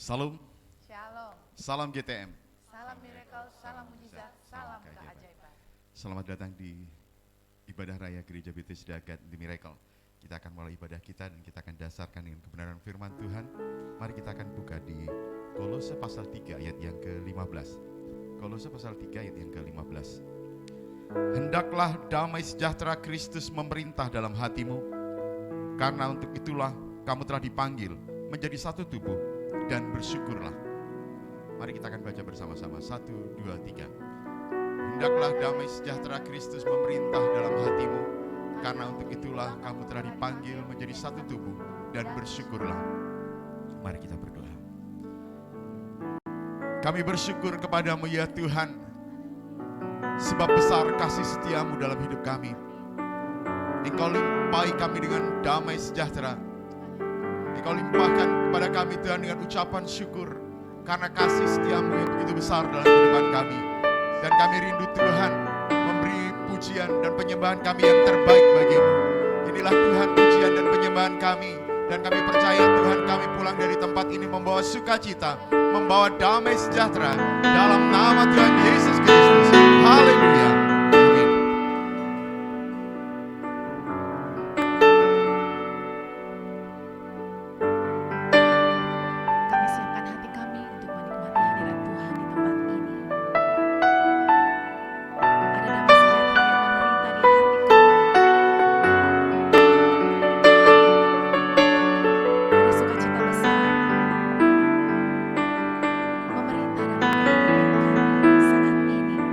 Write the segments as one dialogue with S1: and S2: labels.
S1: Salam,
S2: Shalom,
S1: salam GTM.
S2: salam miracle, salam mujizat, salam keajaiban.
S1: Selamat datang di ibadah raya Gereja Bethesda God The Miracle. Kita akan mulai ibadah kita dan kita akan dasarkan dengan kebenaran firman Tuhan. Mari kita akan buka di Kolose pasal 3 ayat yang ke-15. Kolose pasal 3 ayat yang ke-15. Hendaklah damai sejahtera Kristus memerintah dalam hatimu, karena untuk itulah kamu telah dipanggil menjadi satu tubuh, dan bersyukurlah. Mari kita akan baca bersama-sama. 1, 2, 3. Hendaklah damai sejahtera Kristus memerintah dalam hatimu, karena untuk itulah kamu telah dipanggil menjadi satu tubuh, dan bersyukurlah. Mari kita berdoa. Kami bersyukur kepadamu ya Tuhan, sebab besar kasih setiamu dalam hidup kami. Engkau limpahi kami dengan damai sejahtera. Engkau limpahkan kepada kami Tuhan dengan ucapan syukur, karena kasih setiamu yang begitu besar dalam kehidupan kami. Dan kami rindu Tuhan memberi pujian dan penyembahan kami yang terbaik bagimu. Inilah Tuhan pujian dan penyembahan kami. Dan kami percaya Tuhan, kami pulang dari tempat ini membawa sukacita, membawa damai sejahtera dalam nama Tuhan Yesus Kristus. Haleluya. Amin.
S2: Kami siapkan hati kami untuk menikmati hadirat Tuhan di tempat ini. Ada damai sejahtera yang memerintah di hati kami. Ada sukacita besar memerintah dalam kehidupan kami saat ini.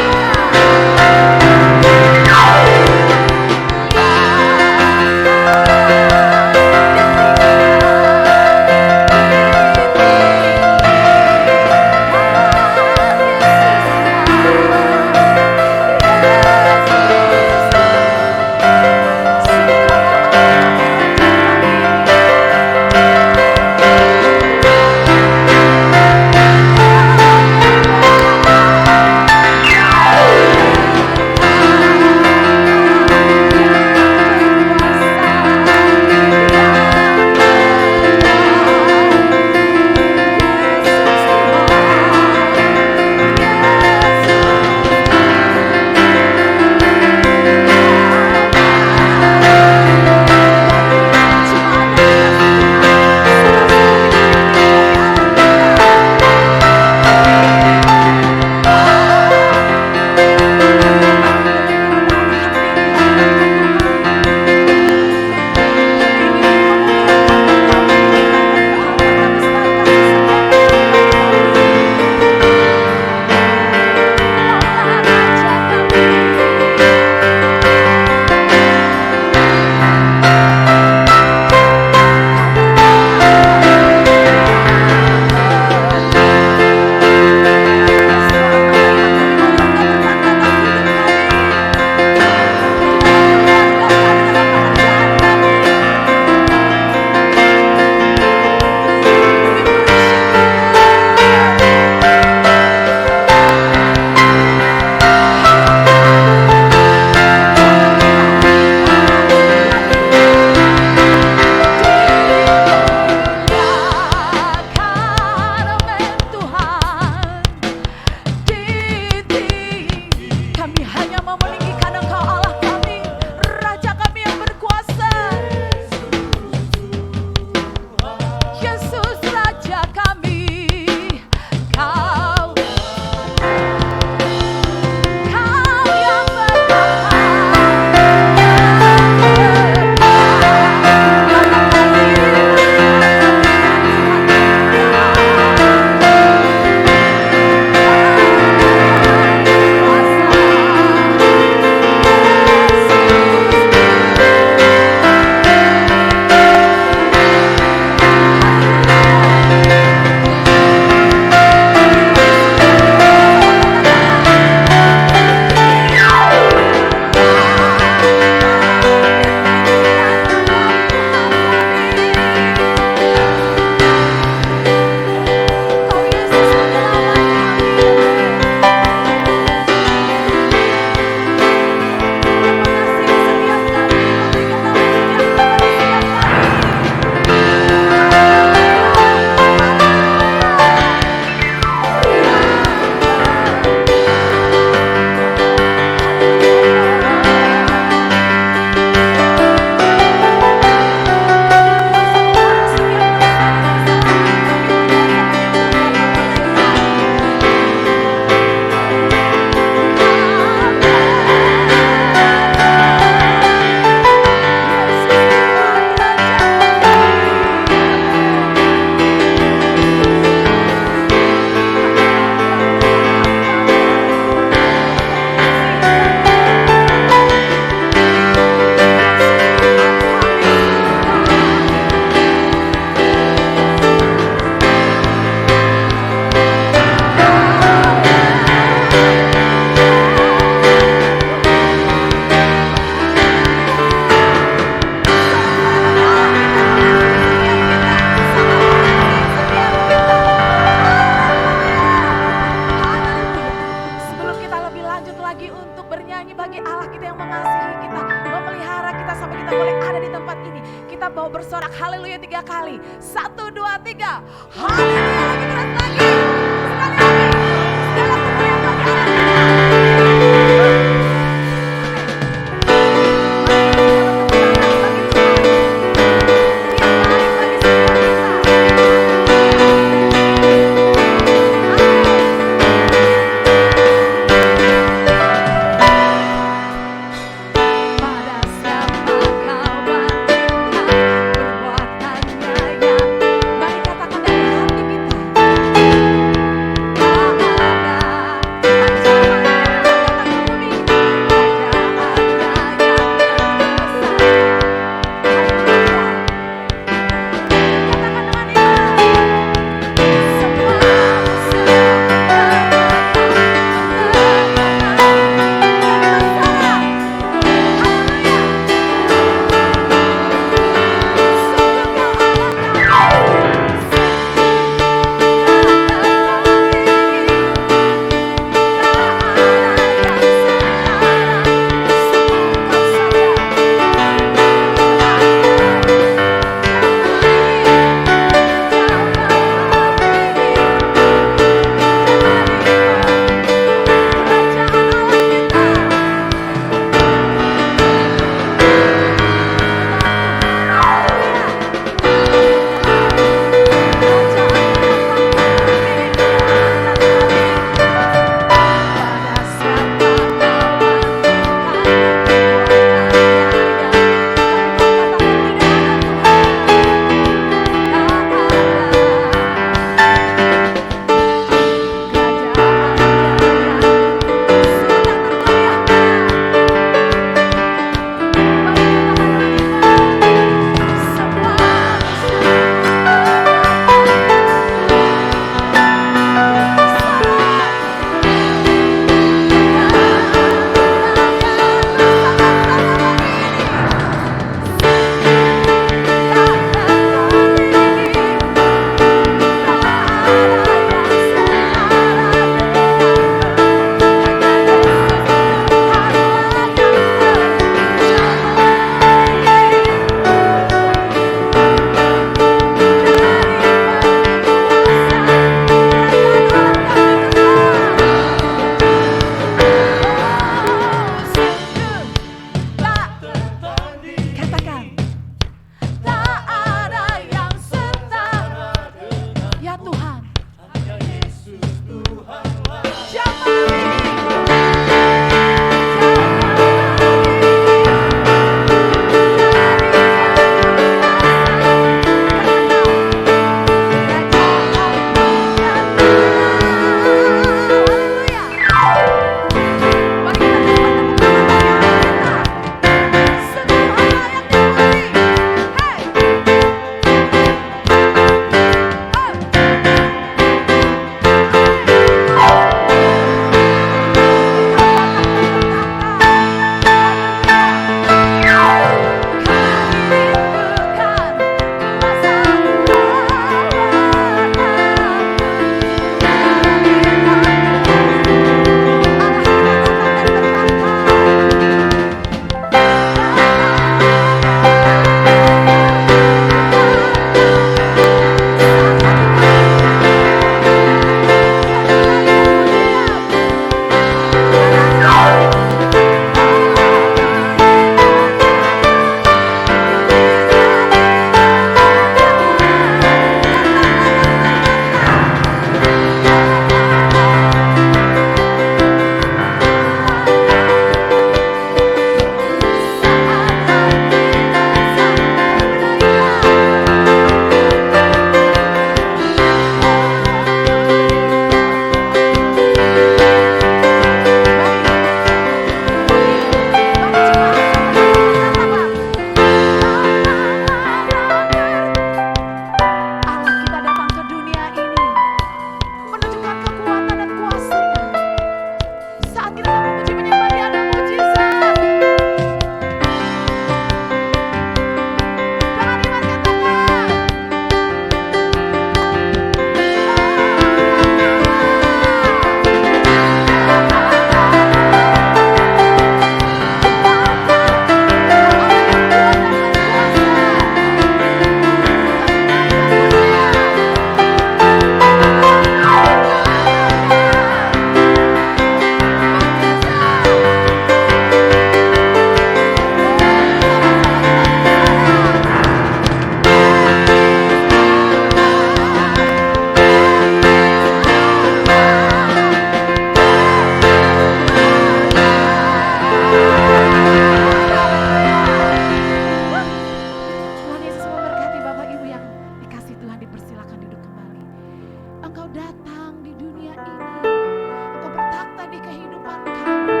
S2: datang di dunia ini, Engkau bertakhta di kehidupan kami.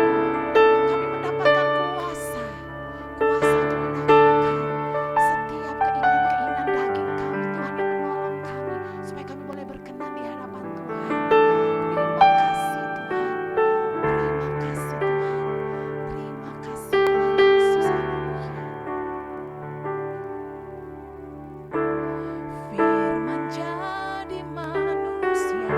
S2: Kami mendapatkan kuasa untuk menaklukkan setiap keinginan-keinginan daging kami. Tuhan yang menolong kami supaya kami boleh berkenan di hadapan Tuhan. Terima kasih Tuhan. Terima kasih Tuhan. Terima kasih Tuhan Yesus. Haleluya. Firman jadi manusia,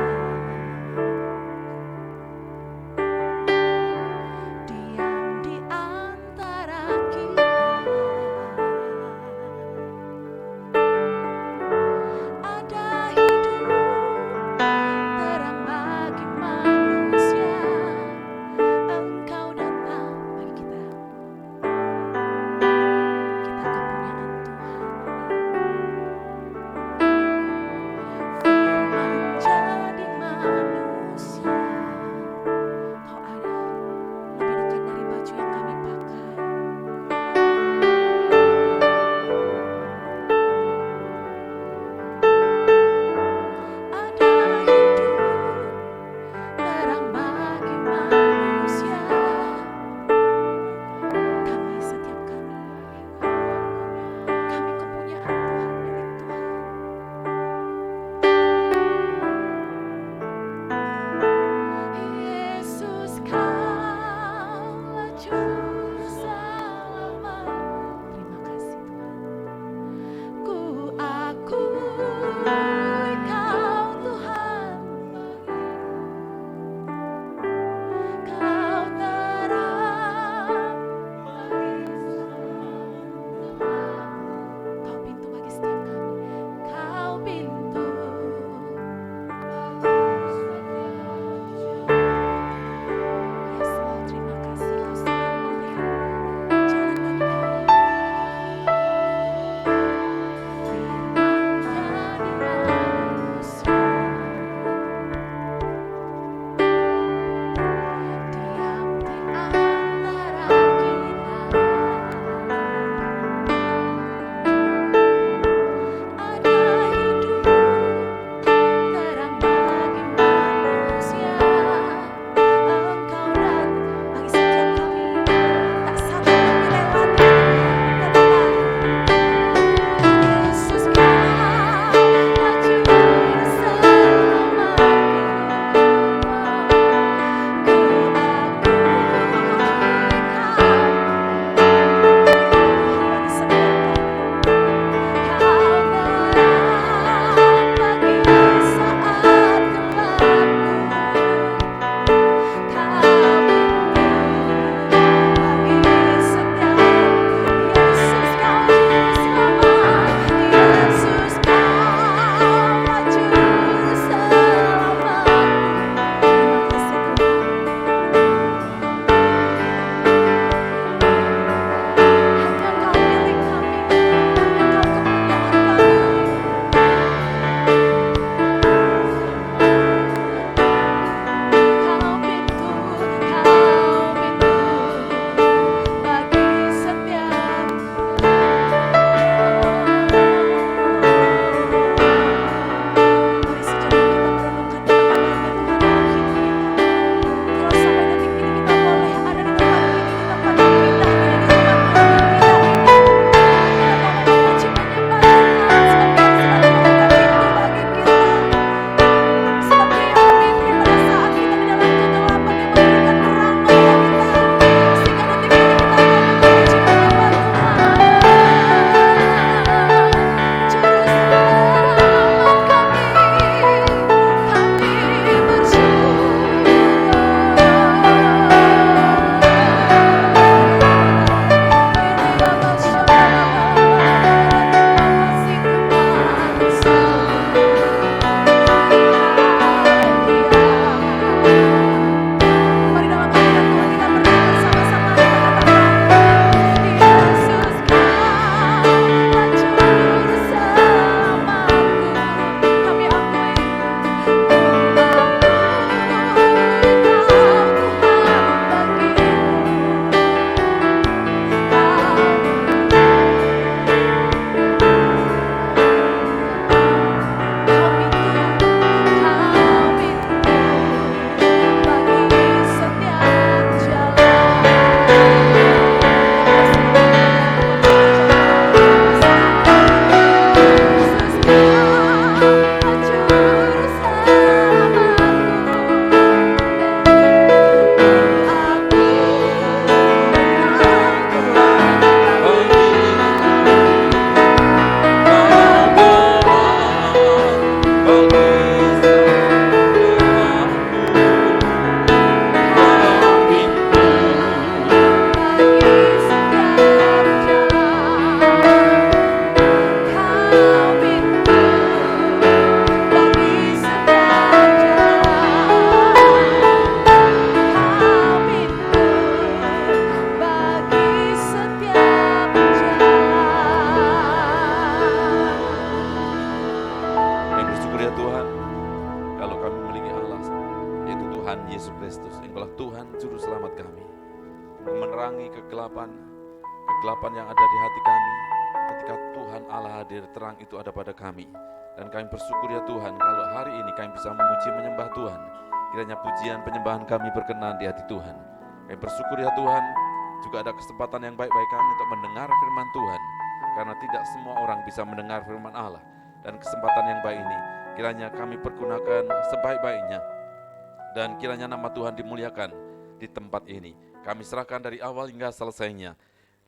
S3: kami memiliki Allah, yaitu Tuhan Yesus Kristus. Engkaulah Tuhan Juru Selamat kami. Menerangi kegelapan yang ada di hati kami. Ketika Tuhan Allah hadir, terang itu ada pada kami. Dan kami bersyukur ya Tuhan, kalau hari ini kami bisa memuji menyembah Tuhan. Kiranya pujian penyembahan kami berkenan di hati Tuhan. Kami bersyukur ya Tuhan, juga ada kesempatan yang baik bagi kami untuk mendengar firman Tuhan. Karena tidak semua orang bisa mendengar firman Allah. Dan kesempatan yang baik ini, kiranya kami pergunakan sebaik-baiknya. Dan kiranya nama Tuhan dimuliakan di tempat ini. Kami serahkan dari awal hingga selesainya.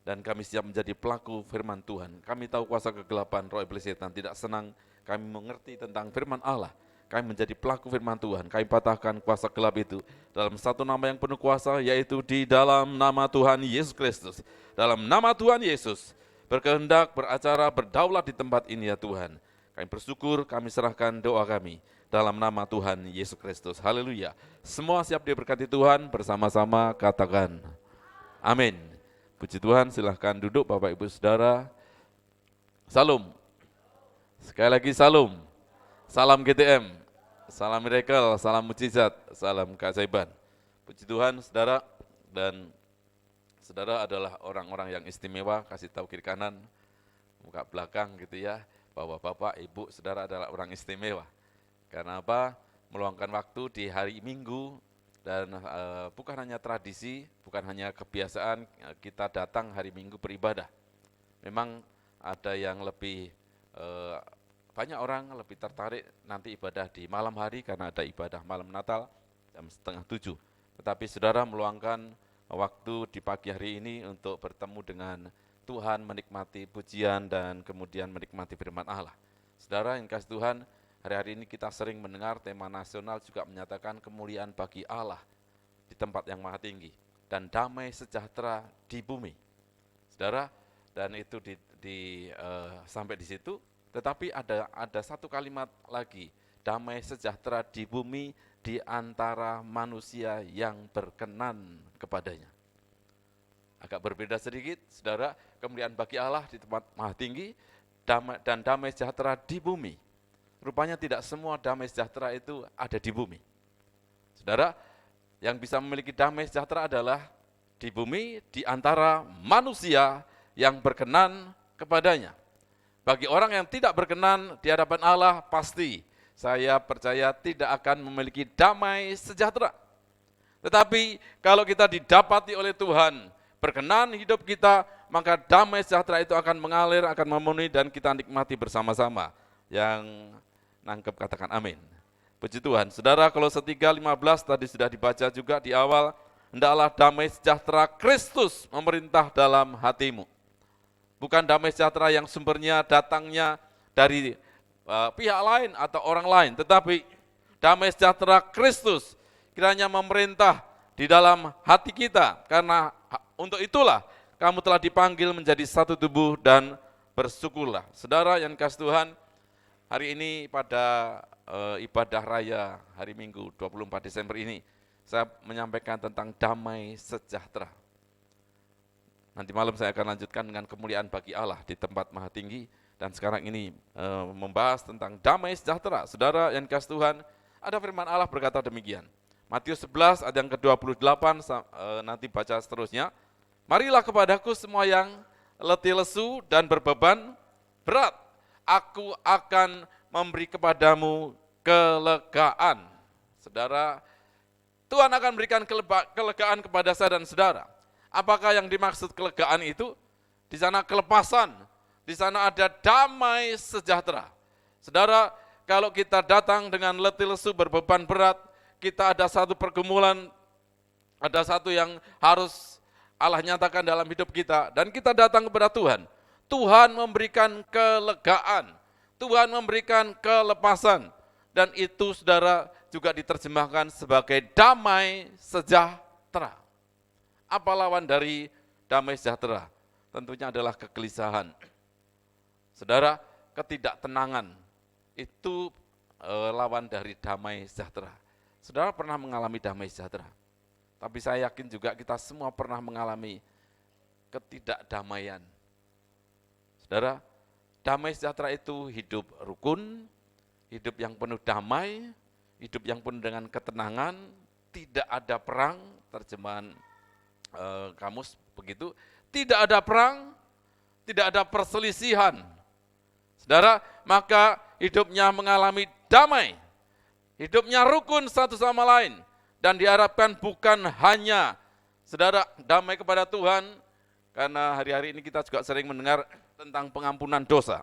S3: Dan kami siap menjadi pelaku firman Tuhan. Kami tahu kuasa kegelapan, roh iblis setan tidak senang kami mengerti tentang firman Allah. Kami menjadi pelaku firman Tuhan. Kami patahkan kuasa gelap itu dalam satu nama yang penuh kuasa, yaitu di dalam nama Tuhan Yesus Kristus. Dalam nama Tuhan Yesus, berkehendak, beracara, berdaulat di tempat ini ya Tuhan. Kami bersyukur, kami serahkan doa kami dalam nama Tuhan Yesus Kristus. Haleluya. Semua siap diberkati Tuhan, bersama-sama katakan amin. Puji Tuhan, silahkan duduk Bapak Ibu Saudara. Salam. Sekali lagi salam. Salam GTM, salam miracle, salam mujizat, salam keajaiban. Puji Tuhan saudara, dan saudara adalah orang-orang yang istimewa, kasih tahu kiri kanan, muka belakang gitu ya, bahwa Bapak, Ibu, saudara adalah orang istimewa. Karena apa? Meluangkan waktu di hari Minggu, dan bukan hanya tradisi, bukan hanya kebiasaan kita datang hari Minggu beribadah. Memang ada yang lebih banyak orang lebih tertarik nanti ibadah di malam hari karena ada ibadah malam Natal jam 6:30. Tetapi saudara meluangkan waktu di pagi hari ini untuk bertemu dengan Tuhan, menikmati pujian dan kemudian menikmati firman Allah. Saudara yang kasih Tuhan, hari-hari ini kita sering mendengar tema nasional juga menyatakan kemuliaan bagi Allah di tempat yang maha tinggi dan damai sejahtera di bumi. Saudara, dan itu sampai di situ. Tetapi ada satu kalimat lagi, damai sejahtera di bumi di antara manusia yang berkenan kepadanya. Agak berbeda sedikit, saudara, kemuliaan bagi Allah di tempat maha tinggi dan damai sejahtera di bumi. Rupanya tidak semua damai sejahtera itu ada di bumi. Saudara, yang bisa memiliki damai sejahtera adalah di bumi di antara manusia yang berkenan kepadanya. Bagi orang yang tidak berkenan di hadapan Allah, pasti saya percaya tidak akan memiliki damai sejahtera. Tetapi kalau kita didapati oleh Tuhan, berkenan hidup kita, maka damai sejahtera itu akan mengalir, akan memenuhi dan kita nikmati bersama-sama. Yang nangkep katakan amin. Puji Tuhan. Saudara, Kolose 3:15 tadi sudah dibaca juga di awal, hendaklah damai sejahtera Kristus memerintah dalam hatimu. Bukan damai sejahtera yang sumbernya datangnya dari pihak lain atau orang lain, tetapi damai sejahtera Kristus kiranya memerintah di dalam hati kita, karena untuk itulah kamu telah dipanggil menjadi satu tubuh dan bersyukurlah. Saudara yang kasih Tuhan, hari ini pada ibadah raya hari Minggu 24 Desember ini, saya menyampaikan tentang damai sejahtera. Nanti malam saya akan lanjutkan dengan kemuliaan bagi Allah di tempat maha tinggi. Dan sekarang ini membahas tentang damai sejahtera. Saudara yang kasih Tuhan, ada firman Allah berkata demikian. Matius 11 ayat yang ke-28, nanti baca seterusnya. Marilah kepadaku semua yang letih lesu dan berbeban berat. Aku akan memberi kepadamu kelegaan. Saudara, Tuhan akan berikan kelegaan kepada saya dan saudara. Apakah yang dimaksud kelegaan itu? Di sana kelepasan, di sana ada damai sejahtera. Saudara, kalau kita datang dengan letih lesu berbeban berat, kita ada satu pergumulan, ada satu yang harus Allah nyatakan dalam hidup kita, dan kita datang kepada Tuhan. Tuhan memberikan kelegaan, Tuhan memberikan kelepasan, dan itu saudara juga diterjemahkan sebagai damai sejahtera. Apa lawan dari damai sejahtera? Tentunya adalah kegelisahan. Saudara, ketidaktenangan itu lawan dari damai sejahtera. Saudara pernah mengalami damai sejahtera? Tapi saya yakin juga kita semua pernah mengalami ketidakdamaian. Saudara, damai sejahtera itu hidup rukun, hidup yang penuh damai, hidup yang penuh dengan ketenangan, tidak ada perang, terjemahan kamus begitu, tidak ada perang, tidak ada perselisihan. Saudara, maka hidupnya mengalami damai, hidupnya rukun satu sama lain, dan diharapkan bukan hanya, saudara, damai kepada Tuhan, karena hari-hari ini kita juga sering mendengar tentang pengampunan dosa.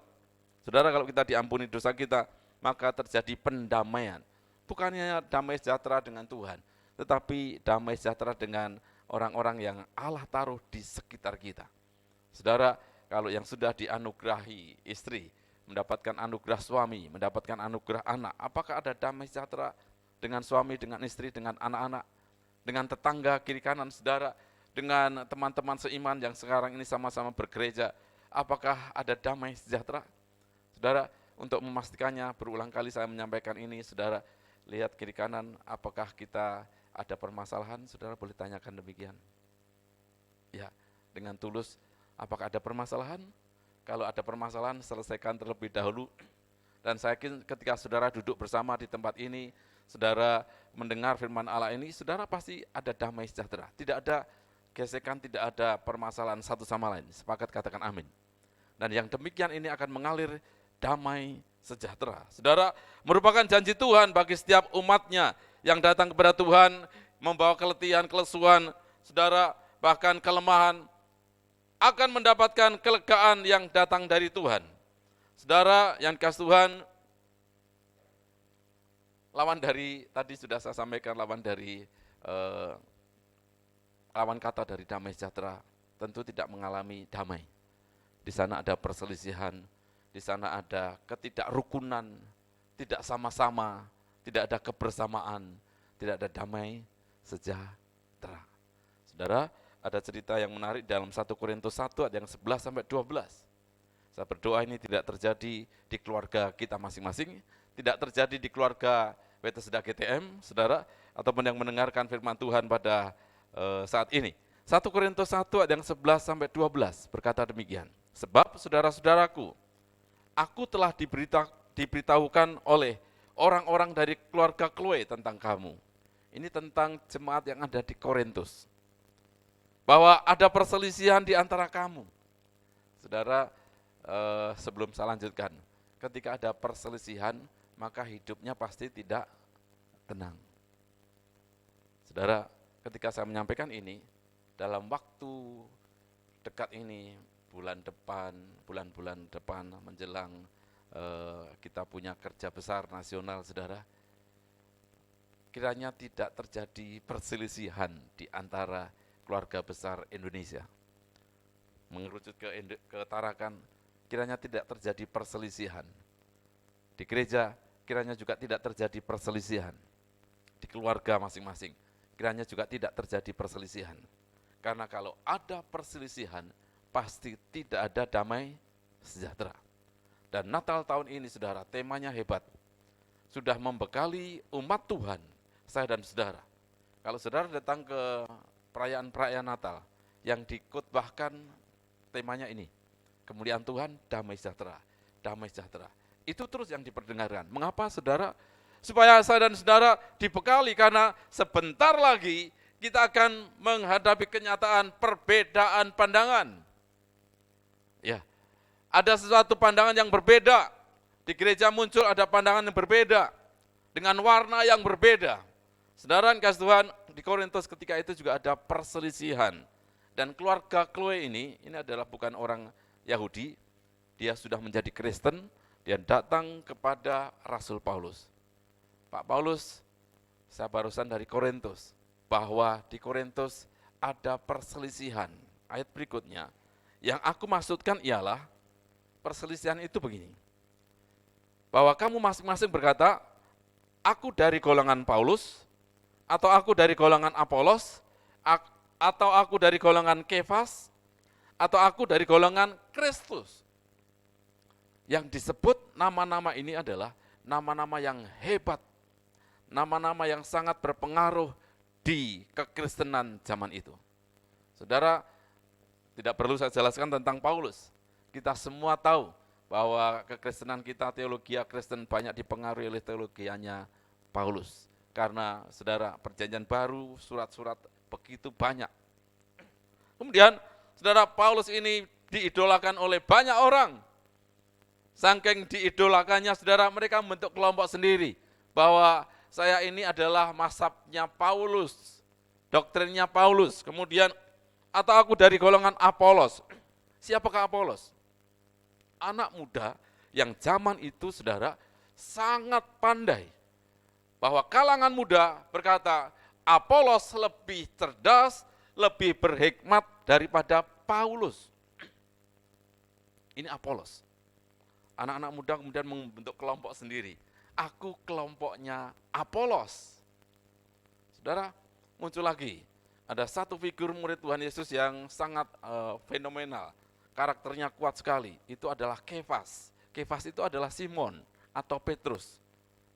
S3: Saudara, kalau kita diampuni dosa kita, maka terjadi pendamaian. Bukannya damai sejahtera dengan Tuhan, tetapi damai sejahtera dengan orang-orang yang Allah taruh di sekitar kita. Saudara, kalau yang sudah dianugerahi istri, mendapatkan anugerah suami, mendapatkan anugerah anak, apakah ada damai sejahtera dengan suami, dengan istri, dengan anak-anak, dengan tetangga kiri kanan saudara, dengan teman-teman seiman yang sekarang ini sama-sama bergereja, apakah ada damai sejahtera? Saudara, untuk memastikannya, berulang kali saya menyampaikan ini, saudara, lihat kiri kanan, apakah kita ada permasalahan, saudara boleh tanyakan demikian. Ya, dengan tulus, apakah ada permasalahan? Kalau ada permasalahan, selesaikan terlebih dahulu. Dan saya yakin ketika saudara duduk bersama di tempat ini, saudara mendengar firman Allah ini, saudara pasti ada damai sejahtera. Tidak ada gesekan, tidak ada permasalahan satu sama lain. Sepakat katakan amin. Dan yang demikian ini akan mengalir damai sejahtera. Saudara, merupakan janji Tuhan bagi setiap umatnya yang datang kepada Tuhan, membawa keletihan, kelesuan, saudara, bahkan kelemahan, akan mendapatkan kelegaan yang datang dari Tuhan. Saudara yang dikasihi Tuhan, lawan dari, tadi sudah saya sampaikan, lawan kata dari damai sejahtera, tentu tidak mengalami damai. Di sana ada perselisihan, di sana ada ketidakrukunan, tidak sama-sama, tidak ada kebersamaan, tidak ada damai sejahtera. Saudara, ada cerita yang menarik dalam 1 Korintus 1 ayat yang 11 sampai 12. Saya berdoa ini tidak terjadi di keluarga kita masing-masing, tidak terjadi di keluarga Bethesda GTM, saudara, ataupun yang mendengarkan firman Tuhan pada saat ini. 1 Korintus 1 ayat yang 11 sampai 12 berkata demikian. Sebab saudara-saudaraku, aku telah diberitahukan oleh orang-orang dari keluarga Chloe tentang kamu. Ini tentang jemaat yang ada di Korintus. Bahwa ada perselisihan di antara kamu. Saudara, sebelum saya lanjutkan, ketika ada perselisihan, maka hidupnya pasti tidak tenang. Saudara, ketika saya menyampaikan ini, dalam waktu dekat ini, bulan-bulan depan menjelang kita punya kerja besar nasional, saudara, kiranya tidak terjadi perselisihan di antara keluarga besar Indonesia. Mengerucut ke Tarakan, kiranya tidak terjadi perselisihan. Di gereja, kiranya juga tidak terjadi perselisihan. Di keluarga masing-masing, kiranya juga tidak terjadi perselisihan. Karena kalau ada perselisihan, pasti tidak ada damai sejahtera. Dan Natal tahun ini, saudara, temanya hebat. Sudah membekali umat Tuhan, saya dan saudara. Kalau saudara datang ke perayaan-perayaan Natal, yang dikutbahkan temanya ini, kemuliaan Tuhan, damai sejahtera, damai sejahtera. Itu terus yang diperdengarkan. Mengapa, saudara? Supaya saya dan saudara dibekali, karena sebentar lagi kita akan menghadapi kenyataan perbedaan pandangan. Ya, ada sesuatu pandangan yang berbeda. Di gereja muncul ada pandangan yang berbeda, dengan warna yang berbeda. Saudara yang kasih Tuhan, di Korintus ketika itu juga ada perselisihan. Dan keluarga Chloe ini adalah bukan orang Yahudi, dia sudah menjadi Kristen, dia datang kepada Rasul Paulus. Pak Paulus, saya barusan dari Korintus, bahwa di Korintus ada perselisihan. Ayat berikutnya, yang aku maksudkan ialah, perselisihan itu begini, bahwa kamu masing-masing berkata, aku dari golongan Paulus, atau aku dari golongan Apolos, atau aku dari golongan Kefas, atau aku dari golongan Kristus. Yang disebut nama-nama ini adalah nama-nama yang hebat, nama-nama yang sangat berpengaruh di kekristenan zaman itu. Saudara, tidak perlu saya jelaskan tentang Paulus. Kita semua tahu bahwa kekristenan kita, teologi Kristen banyak dipengaruhi oleh teologianya Paulus. Karena saudara, perjanjian baru, surat-surat begitu banyak. Kemudian saudara, Paulus ini diidolakan oleh banyak orang. Saking diidolakannya saudara, mereka membentuk kelompok sendiri. Bahwa saya ini adalah mazhabnya Paulus, doktrinnya Paulus. Kemudian, atau aku dari golongan Apolos. Siapakah Apolos? Anak muda yang zaman itu saudara sangat pandai. Bahwa kalangan muda berkata, Apolos lebih cerdas, lebih berhikmat daripada Paulus. Ini Apolos. Anak-anak muda kemudian membentuk kelompok sendiri. Aku kelompoknya Apolos. Saudara, muncul lagi. Ada satu figur murid Tuhan Yesus yang sangat fenomenal. Karakternya kuat sekali. Itu adalah Kefas. Kefas itu adalah Simon atau Petrus.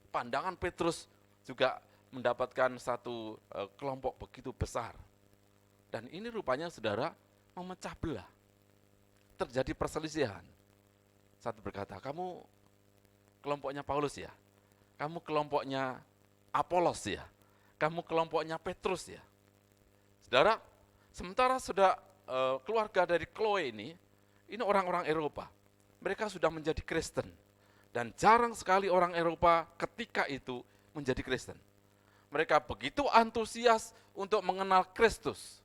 S3: Pandangan Petrus juga mendapatkan satu kelompok begitu besar. Dan ini rupanya saudara memecah belah. Terjadi perselisihan. Satu berkata, kamu kelompoknya Paulus ya? Kamu kelompoknya Apolos ya? Kamu kelompoknya Petrus ya? Saudara, sementara sudah keluarga dari Chloe ini orang-orang Eropa. Mereka sudah menjadi Kristen. Dan jarang sekali orang Eropa ketika itu menjadi Kristen. Mereka begitu antusias untuk mengenal Kristus.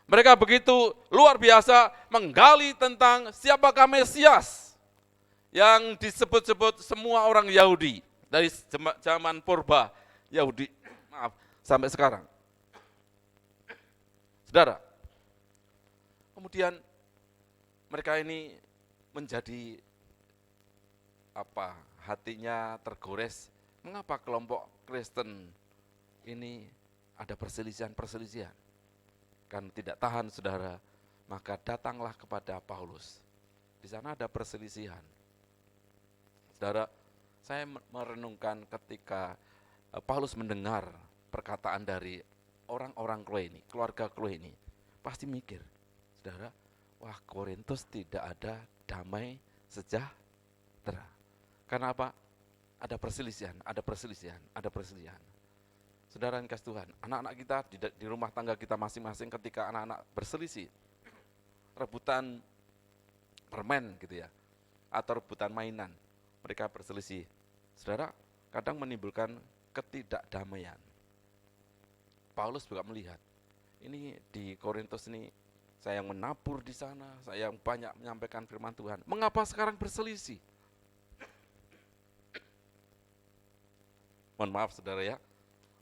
S3: Mereka begitu luar biasa menggali tentang siapakah Mesias yang disebut-sebut semua orang Yahudi dari zaman purba Yahudi, sampai sekarang. Saudara, kemudian mereka ini menjadi hatinya tergores. Mengapa kelompok Kristen ini ada perselisihan-perselisihan? Karena tidak tahan saudara, maka datanglah kepada Paulus. Di sana ada perselisihan. Saudara, saya merenungkan ketika Paulus mendengar perkataan dari orang-orang Chloe ini, keluarga Chloe ini, pasti mikir, saudara, wah Korintus tidak ada damai sejahtera. Karena apa? Ada perselisihan, ada perselisihan, ada perselisihan. Saudara yang kasih Tuhan, anak-anak kita di rumah tangga kita masing-masing ketika anak-anak berselisih, rebutan permen gitu ya, atau rebutan mainan, mereka berselisih. Saudara, kadang menimbulkan ketidakdamaian. Paulus juga melihat, ini di Korintus ini, saya yang menabur di sana, saya yang banyak menyampaikan firman Tuhan. Mengapa sekarang berselisih? Mohon maaf saudara ya,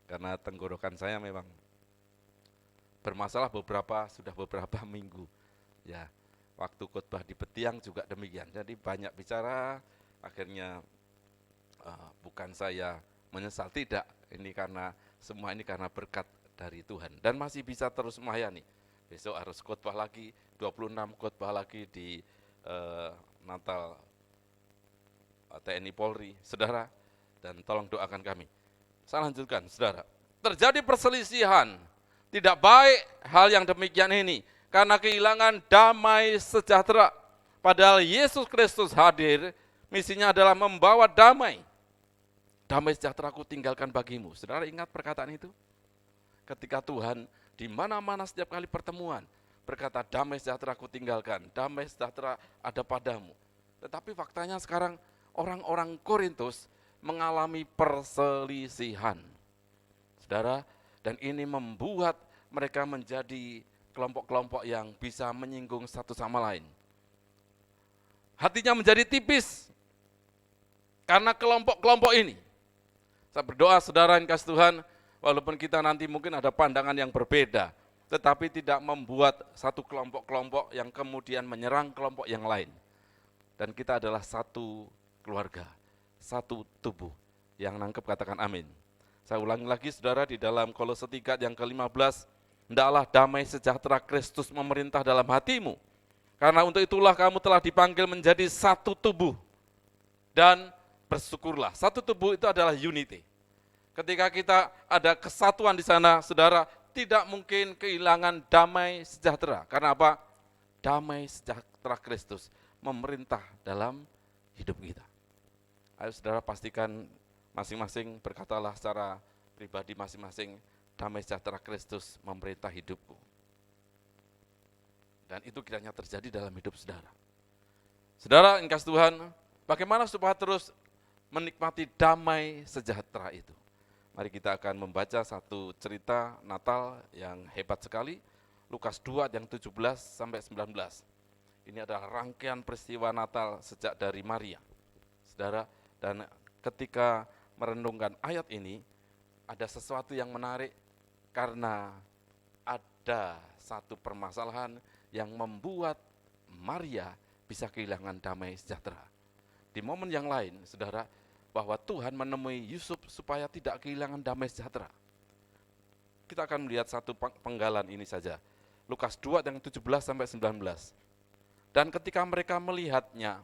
S3: karena tenggorokan saya memang bermasalah sudah beberapa minggu. Ya, waktu khotbah di Betiang juga demikian. Jadi banyak bicara, akhirnya bukan saya menyesal, tidak. Ini karena semua ini karena berkat dari Tuhan. Dan masih bisa terus melayani. Besok harus khotbah lagi, 26 khotbah lagi di Natal TNI Polri, saudara. Dan tolong doakan kami. Saya lanjutkan, saudara. Terjadi perselisihan, tidak baik hal yang demikian ini, karena kehilangan damai sejahtera. Padahal Yesus Kristus hadir, misinya adalah membawa damai. Damai sejahtera aku tinggalkan bagimu. Saudara ingat perkataan itu? Ketika Tuhan di mana-mana setiap kali pertemuan, berkata damai sejahtera aku tinggalkan, damai sejahtera ada padamu. Tetapi faktanya sekarang orang-orang Korintus mengalami perselisihan. Saudara, dan ini membuat mereka menjadi kelompok-kelompok yang bisa menyinggung satu sama lain. Hatinya menjadi tipis karena kelompok-kelompok ini. Saya berdoa saudara yang kasih Tuhan, walaupun kita nanti mungkin ada pandangan yang berbeda, tetapi tidak membuat satu kelompok-kelompok yang kemudian menyerang kelompok yang lain. Dan kita adalah satu keluarga, satu tubuh. Yang nangkep katakan amin. Saya ulangi lagi saudara, di dalam Kolose 3 yang ke-15, hendaklah damai sejahtera Kristus memerintah dalam hatimu. Karena untuk itulah kamu telah dipanggil menjadi satu tubuh. Dan bersyukurlah, satu tubuh itu adalah unity. Ketika kita ada kesatuan di sana, saudara, tidak mungkin kehilangan damai sejahtera. Karena apa? Damai sejahtera Kristus memerintah dalam hidup kita. Ayo saudara pastikan Masing-masing berkatalah secara pribadi masing-masing, damai sejahtera Kristus memerintah hidupku. Dan itu kiranya terjadi dalam hidup saudara. Saudara, yang kasih Tuhan, bagaimana supaya terus menikmati damai sejahtera itu? Mari kita akan membaca satu cerita Natal yang hebat sekali, Lukas 2 yang 17 sampai 19. Ini adalah rangkaian peristiwa Natal sejak dari Maria. Saudara, dan ketika merenungkan ayat ini, ada sesuatu yang menarik karena ada satu permasalahan yang membuat Maria bisa kehilangan damai sejahtera. Di momen yang lain, saudara, bahwa Tuhan menemui Yusuf supaya tidak kehilangan damai sejahtera. Kita akan melihat satu penggalan ini saja. Lukas 2 yang 17 sampai 19. Dan ketika mereka melihatnya,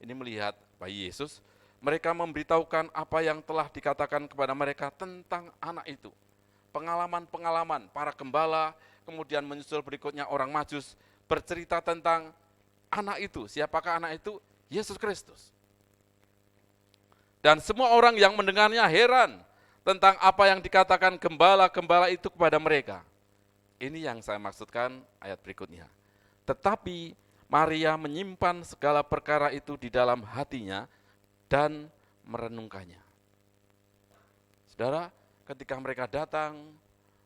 S3: ini melihat bayi Yesus, mereka memberitahukan apa yang telah dikatakan kepada mereka tentang anak itu. Pengalaman-pengalaman para gembala, kemudian menyusul berikutnya orang Majus, bercerita tentang anak itu. Siapakah anak itu? Yesus Kristus. Dan semua orang yang mendengarnya heran tentang apa yang dikatakan gembala-gembala itu kepada mereka. Ini yang saya maksudkan ayat berikutnya. Tetapi Maria menyimpan segala perkara itu di dalam hatinya dan merenungkannya. Saudara, ketika mereka datang,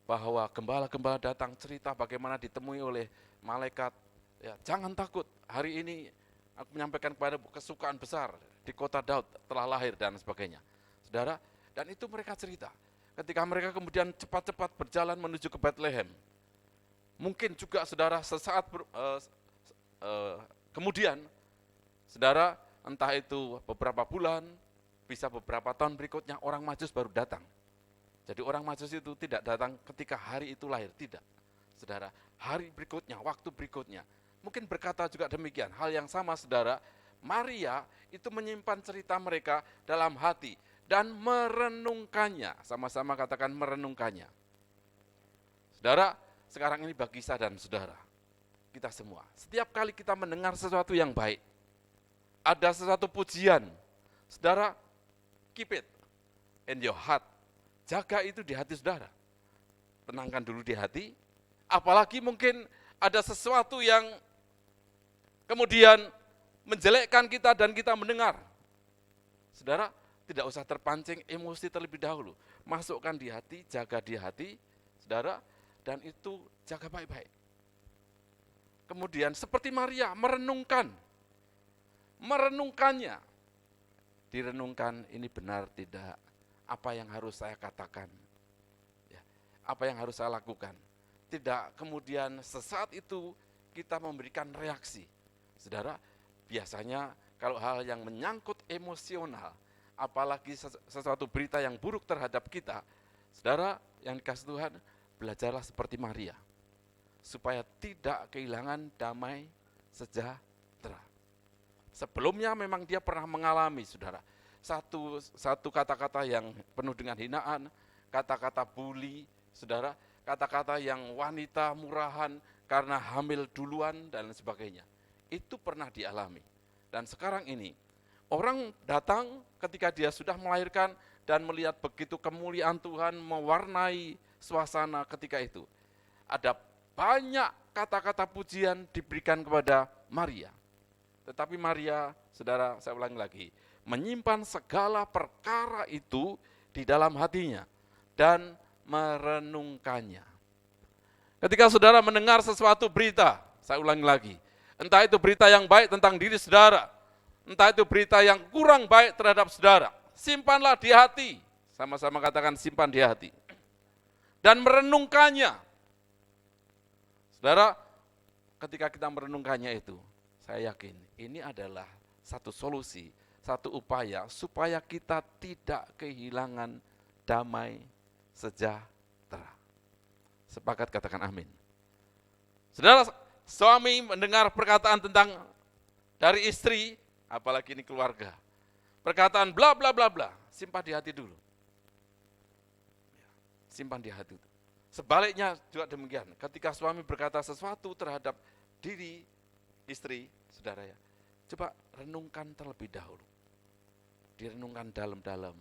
S3: bahwa gembala-gembala datang cerita bagaimana ditemui oleh malaikat, ya, jangan takut, hari ini aku menyampaikan kepada kesukaan besar di kota Daud telah lahir dan sebagainya. Saudara, dan itu mereka cerita. Ketika mereka kemudian cepat-cepat berjalan menuju ke Bethlehem, mungkin juga saudara sesaat kemudian, saudara, entah itu beberapa bulan, bisa beberapa tahun berikutnya orang Majus baru datang. Jadi orang Majus itu tidak datang ketika hari itu lahir, tidak. Saudara, hari berikutnya, waktu berikutnya, mungkin berkata juga demikian. Hal yang sama saudara, Maria itu menyimpan cerita mereka dalam hati dan merenungkannya. Sama-sama katakan merenungkannya. Saudara, sekarang ini bagi saya dan saudara, kita semua, setiap kali kita mendengar sesuatu yang baik, ada sesuatu pujian, saudara, keep it in your heart. Jaga itu di hati saudara. Tenangkan dulu di hati, apalagi mungkin ada sesuatu yang kemudian menjelekkan kita dan kita mendengar. Saudara, tidak usah terpancing emosi terlebih dahulu. Masukkan di hati, jaga di hati, saudara, dan itu jaga baik-baik. Kemudian seperti Maria, merenungkannya. Direnungkan, ini benar tidak, apa yang harus saya katakan, ya, apa yang harus saya lakukan. Tidak kemudian sesaat itu kita memberikan reaksi. Saudara, biasanya kalau hal yang menyangkut emosional, apalagi sesuatu berita yang buruk terhadap kita, saudara yang dikasih Tuhan, belajarlah seperti Maria, supaya tidak kehilangan damai sejahtera. Sebelumnya memang dia pernah mengalami, saudara, satu kata-kata yang penuh dengan hinaan, kata-kata bully, saudara, kata-kata yang wanita murahan karena hamil duluan dan sebagainya. Itu pernah dialami. Dan sekarang ini, orang datang ketika dia sudah melahirkan dan melihat begitu kemuliaan Tuhan mewarnai suasana ketika itu. Ada banyak kata-kata pujian diberikan kepada Maria. Tetapi Maria, saudara, saya ulangi lagi, menyimpan segala perkara itu di dalam hatinya dan merenungkannya. Ketika saudara mendengar sesuatu berita, saya ulangi lagi, entah itu berita yang baik tentang diri saudara, entah itu berita yang kurang baik terhadap saudara, simpanlah di hati. Sama-sama katakan simpan di hati. Dan merenungkannya. Saudara, ketika kita merenungkannya itu, saya yakin ini adalah satu solusi, satu upaya supaya kita tidak kehilangan damai sejahtera. Sepakat katakan amin. Saudara, suami mendengar perkataan tentang dari istri, apalagi ini keluarga. Perkataan bla bla bla bla, simpan di hati dulu. Simpan di hati. Sebaliknya juga demikian. Ketika suami berkata sesuatu terhadap diri istri, saudara ya, coba renungkan terlebih dahulu. Direnungkan dalam-dalam.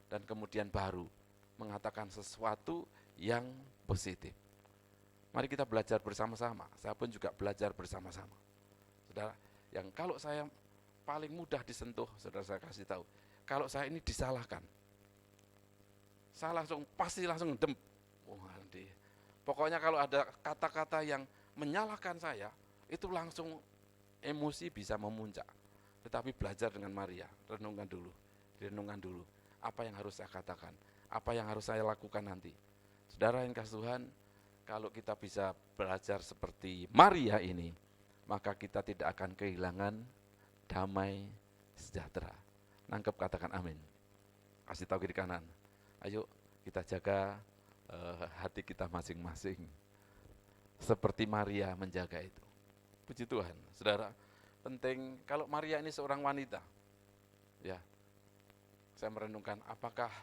S3: dan kemudian baru mengatakan sesuatu yang positif. Mari kita belajar bersama-sama. Saya pun juga belajar bersama-sama. Saudara, yang kalau saya paling mudah disentuh, saudara saya kasih tahu. Kalau saya ini disalahkan, saya pasti langsung dem. Pokoknya kalau ada kata-kata yang menyalahkan saya, itu langsung emosi bisa memuncak. Tetapi belajar dengan Maria, renungkan dulu. Apa yang harus saya katakan, apa yang harus saya lakukan nanti. Saudara yang kasih Tuhan, kalau kita bisa belajar seperti Maria ini, maka kita tidak akan kehilangan damai sejahtera. Nangkep, katakan amin. Kasih tahu kiri kanan. Ayo kita jaga hati kita masing-masing. Seperti Maria menjaga itu. Puji Tuhan. Saudara, penting kalau Maria ini seorang wanita. Ya. Saya merenungkan apakah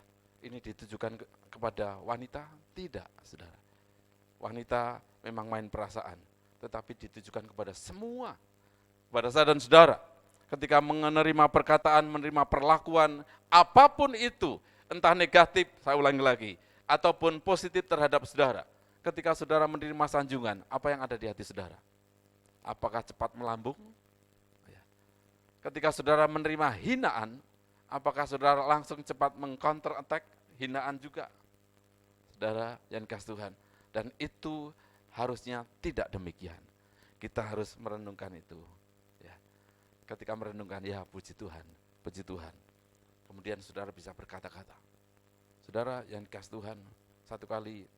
S3: ini ditujukan kepada wanita? Tidak, saudara. Wanita memang main perasaan, tetapi ditujukan kepada semua. Kepada saya dan saudara, ketika menerima perkataan, menerima perlakuan, apapun itu, entah negatif, saya ulangi lagi, ataupun positif terhadap saudara. Ketika saudara menerima sanjungan, apa yang ada di hati saudara? Apakah cepat melambung? Ketika saudara menerima hinaan, apakah saudara langsung cepat meng-counter attack hinaan juga? Saudara yang kasih Tuhan. Dan itu harusnya tidak demikian. Kita harus merenungkan itu. Ya. Ketika merenungkan, ya puji Tuhan, puji Tuhan. Kemudian saudara bisa berkata-kata. Saudara yang kasih Tuhan, satu kali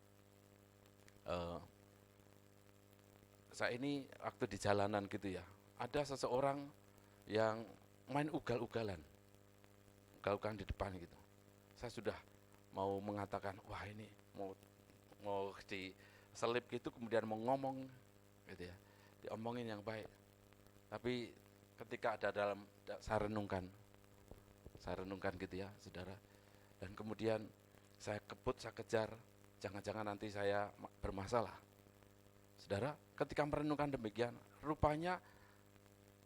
S3: saya ini waktu di jalanan gitu ya, ada seseorang yang main ugal-ugalan di depan gitu. Saya sudah mau mengatakan, wah ini mau diselip gitu, kemudian mau ngomong gitu ya, diomongin yang baik. Tapi ketika ada dalam, saya renungkan gitu ya saudara, dan kemudian saya kebut, saya kejar, jangan-jangan nanti saya bermasalah. Saudara, ketika merenungkan demikian, rupanya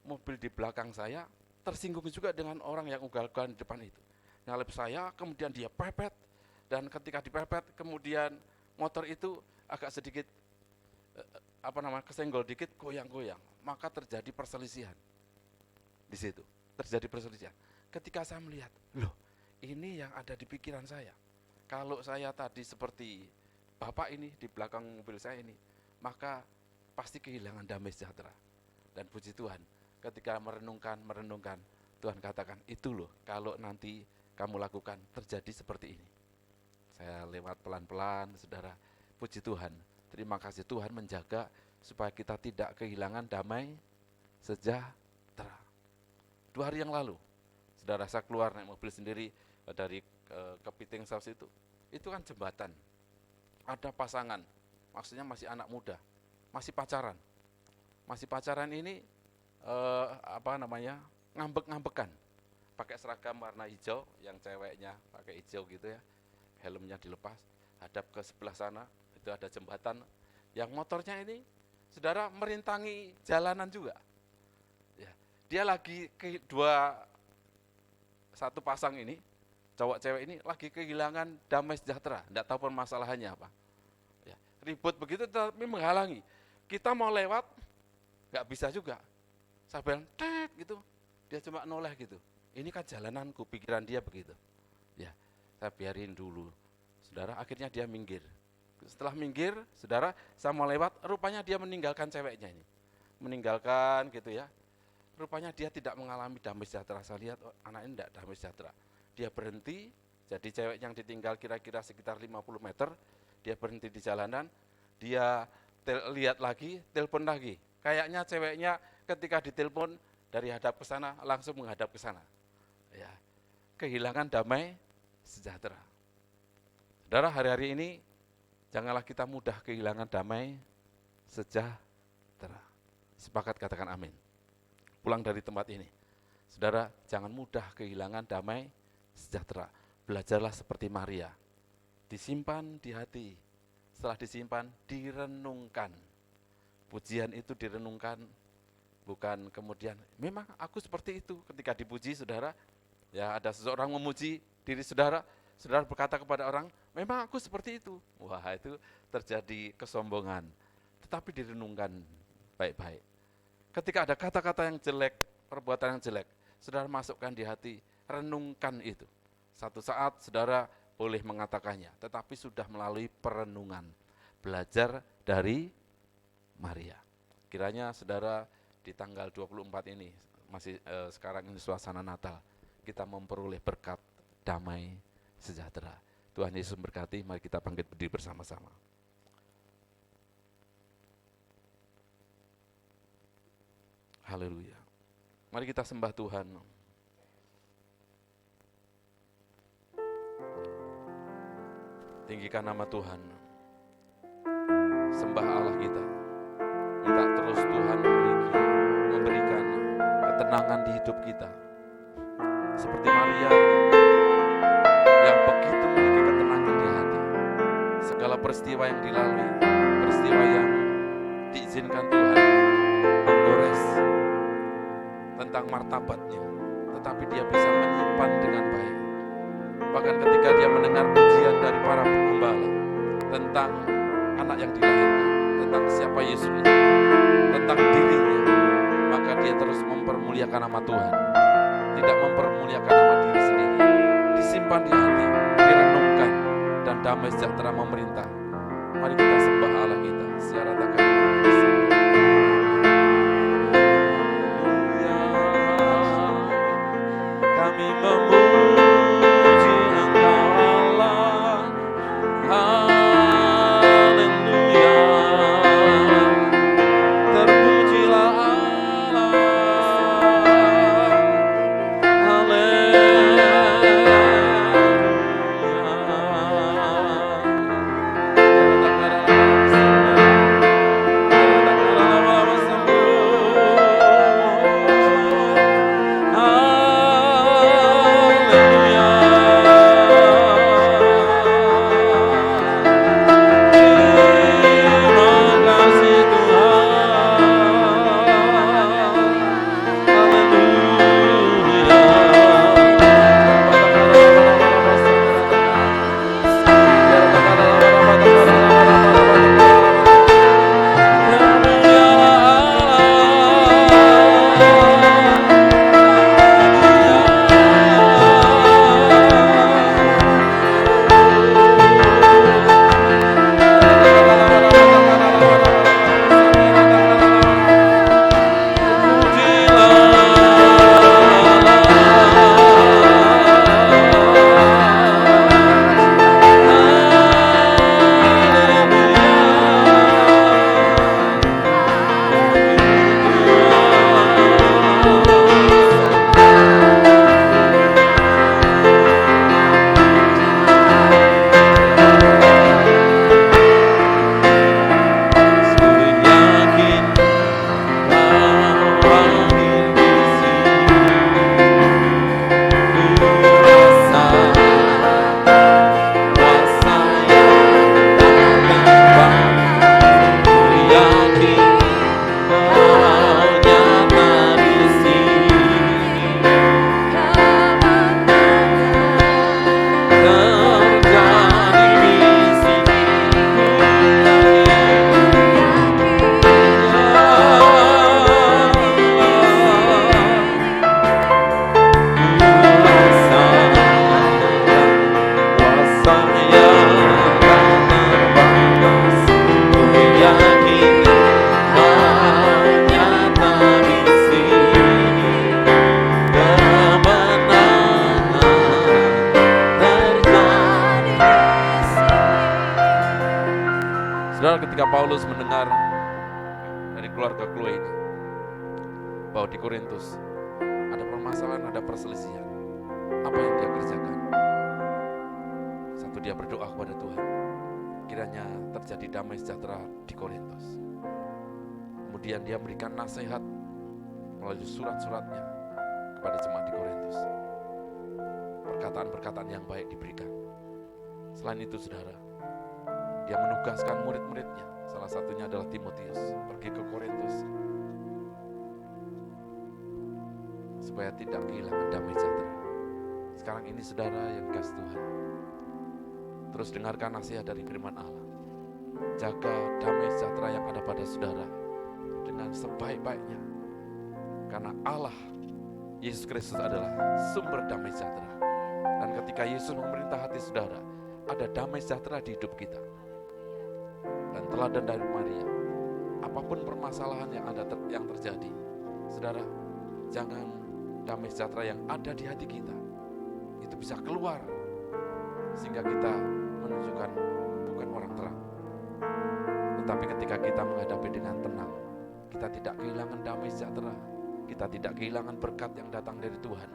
S3: mobil di belakang saya tersinggung juga dengan orang yang ugal-ugalan di depan itu. Nyalip saya, kemudian dia pepet, dan ketika dipepet, kemudian motor itu agak sedikit kesenggol dikit, goyang-goyang, maka terjadi perselisihan. Di situ terjadi perselisihan. Ketika saya melihat, loh, ini yang ada di pikiran saya. Kalau saya tadi seperti bapak ini di belakang mobil saya ini, maka pasti kehilangan damai sejahtera. Dan puji Tuhan, ketika merenungkan, Tuhan katakan, itu loh kalau nanti kamu lakukan terjadi seperti ini. Saya lewat pelan-pelan, saudara. Puji Tuhan, terima kasih Tuhan menjaga supaya kita tidak kehilangan damai sejahtera. 2 hari yang lalu, saudara, saya keluar naik mobil sendiri dari Kepiting Saus itu kan jembatan. Ada pasangan, maksudnya masih anak muda, masih pacaran. Masih pacaran ini ngambek-ngambekan. Pakai seragam warna hijau, yang ceweknya pakai hijau gitu ya. Helmnya dilepas, hadap ke sebelah sana, itu ada jembatan. Yang motornya ini, saudara, merintangi jalanan juga. Ya, dia lagi satu pasang ini, cowok cewek ini lagi kehilangan damai sejahtera, tidak tahu permasalahannya apa. Ya, ribut begitu tapi menghalangi. Kita mau lewat, nggak bisa juga. Saya bilang, gitu, dia cuma noleh gitu. Ini kan jalananku, pikiran dia begitu. Ya, saya biarin dulu. Saudara, akhirnya dia minggir. Setelah minggir, saudara, saya mau lewat, rupanya dia meninggalkan ceweknya ini. Meninggalkan gitu ya. Rupanya dia tidak mengalami damai sejahtera. Saya lihat, anak ini tidak damai sejahtera. Dia berhenti, jadi cewek yang ditinggal kira-kira sekitar 50 meter, dia berhenti di jalanan, dia lihat lagi, telepon lagi. Kayaknya ceweknya ketika ditelepon dari hadap ke sana, langsung menghadap ke sana. Ya, kehilangan damai sejahtera. Saudara, hari-hari ini janganlah kita mudah kehilangan damai sejahtera. Sepakat, katakan amin. Pulang dari tempat ini, saudara, jangan mudah kehilangan damai sejahtera. Belajarlah seperti Maria, disimpan di hati. Setelah disimpan, direnungkan. Pujian itu direnungkan, bukan kemudian, memang aku seperti itu. Ketika dipuji, saudara, ya ada seseorang memuji diri saudara Saudara berkata kepada orang, memang aku seperti itu. Wah, itu terjadi kesombongan. Tetapi direnungkan baik-baik. Ketika ada kata-kata yang jelek, perbuatan yang jelek, saudara masukkan di hati, renungkan itu. Satu saat saudara boleh mengatakannya, tetapi sudah melalui perenungan. Belajar dari Maria. Kiranya saudara di tanggal 24 ini, masih sekarang ini suasana Natal, kita memperoleh berkat damai sejahtera. Tuhan Yesus memberkati, mari kita bangkit berdiri bersama-sama. Haleluya. Mari kita sembah Tuhan. Tinggikan nama Tuhan. Sembah Allah kita. Minta terus Tuhan memberikan ketenangan di hidup kita. Seperti Maria yang begitu memiliki ketenangan di hati. Segala peristiwa yang dilalui, peristiwa yang diizinkan Tuhan menggores tentang martabatnya, tetapi dia bisa menyimpan dengan baik. Bahkan ketika dia mendengar pujian dari para penggembala tentang anak yang dilahirkan, tentang siapa Yesus itu, tentang dirinya, maka dia terus mempermuliakan nama Tuhan, tidak mempermuliakan nama diri sendiri. Disimpan di hati, direnungkan, dan damai sejahtera memerintah. Mari kita sembah Allah kita. Siaratakan kami memuji Engkau Allah. Haleluya. Terpujilah Allah. Ketika Paulus mendengar dari keluarga Chloe ini bahwa di Korintus ada permasalahan, ada perselisihan, apa yang dia kerjakan? Satu, dia berdoa kepada Tuhan, kiranya terjadi damai sejahtera di Korintus. Kemudian dia memberikan nasihat melalui surat-suratnya kepada jemaat di Korintus. Perkataan-perkataan yang baik diberikan. Selain itu, saudara, dia menugaskan murid-muridnya, salah satunya adalah Timotius, pergi ke Korintus supaya tidak kehilangan damai sejahtera. Sekarang ini saudara yang dikasih Tuhan, Terus dengarkan nasihat dari firman Allah. Jaga damai sejahtera yang ada pada saudara dengan sebaik-baiknya. Karena Allah, Yesus Kristus adalah sumber damai sejahtera. Dan ketika Yesus memerintah hati saudara, ada damai sejahtera di hidup kita. Dan teladan dari Maria, apapun permasalahan yang terjadi, saudara, jangan damai sejahtera yang ada di hati kita itu bisa keluar sehingga kita menunjukkan bukan orang terang. Tetapi ketika kita menghadapi dengan tenang, kita tidak kehilangan damai sejahtera, kita tidak kehilangan berkat yang datang dari Tuhan,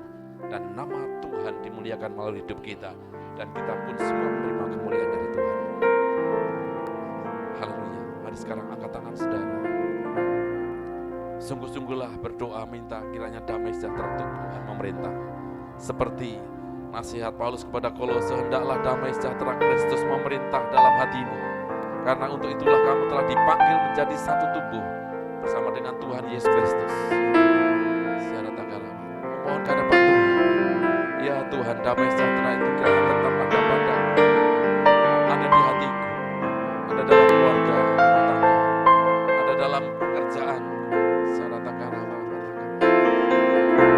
S3: dan nama Tuhan dimuliakan melalui hidup kita, dan kita pun semua menerima kemuliaan dari Tuhan. Haleluya. Mari sekarang angkat tangan saudara. Sungguh-sungguhlah berdoa minta kiranya damai sejahtera Tuhan memerintah. Seperti nasihat Paulus kepada Kolose, hendaklah damai sejahtera Kristus memerintah dalam hatimu. Karena untuk itulah kamu telah dipanggil menjadi satu tubuh bersama dengan Tuhan Yesus Kristus. Secara tanggalan, mohon kehadapan Tuhan. Ya Tuhan, damai sejahtera itu kiranya tetap ada padaku, ada di hatiku, ada dalam keluarga, rumah tangga, ada dalam pekerjaan. Secara tanggalan,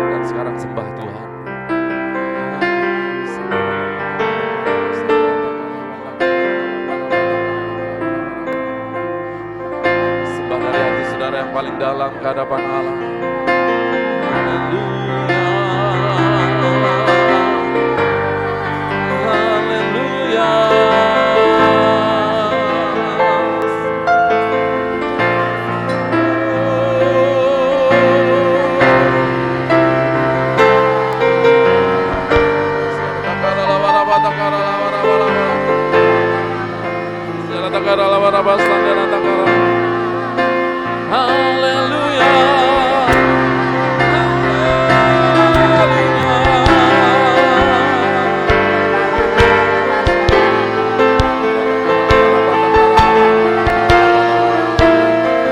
S3: dan sekarang sembah Tuhan. Yang paling dalam ke hadapan Allah. Haleluya. Haleluya. Haleluya.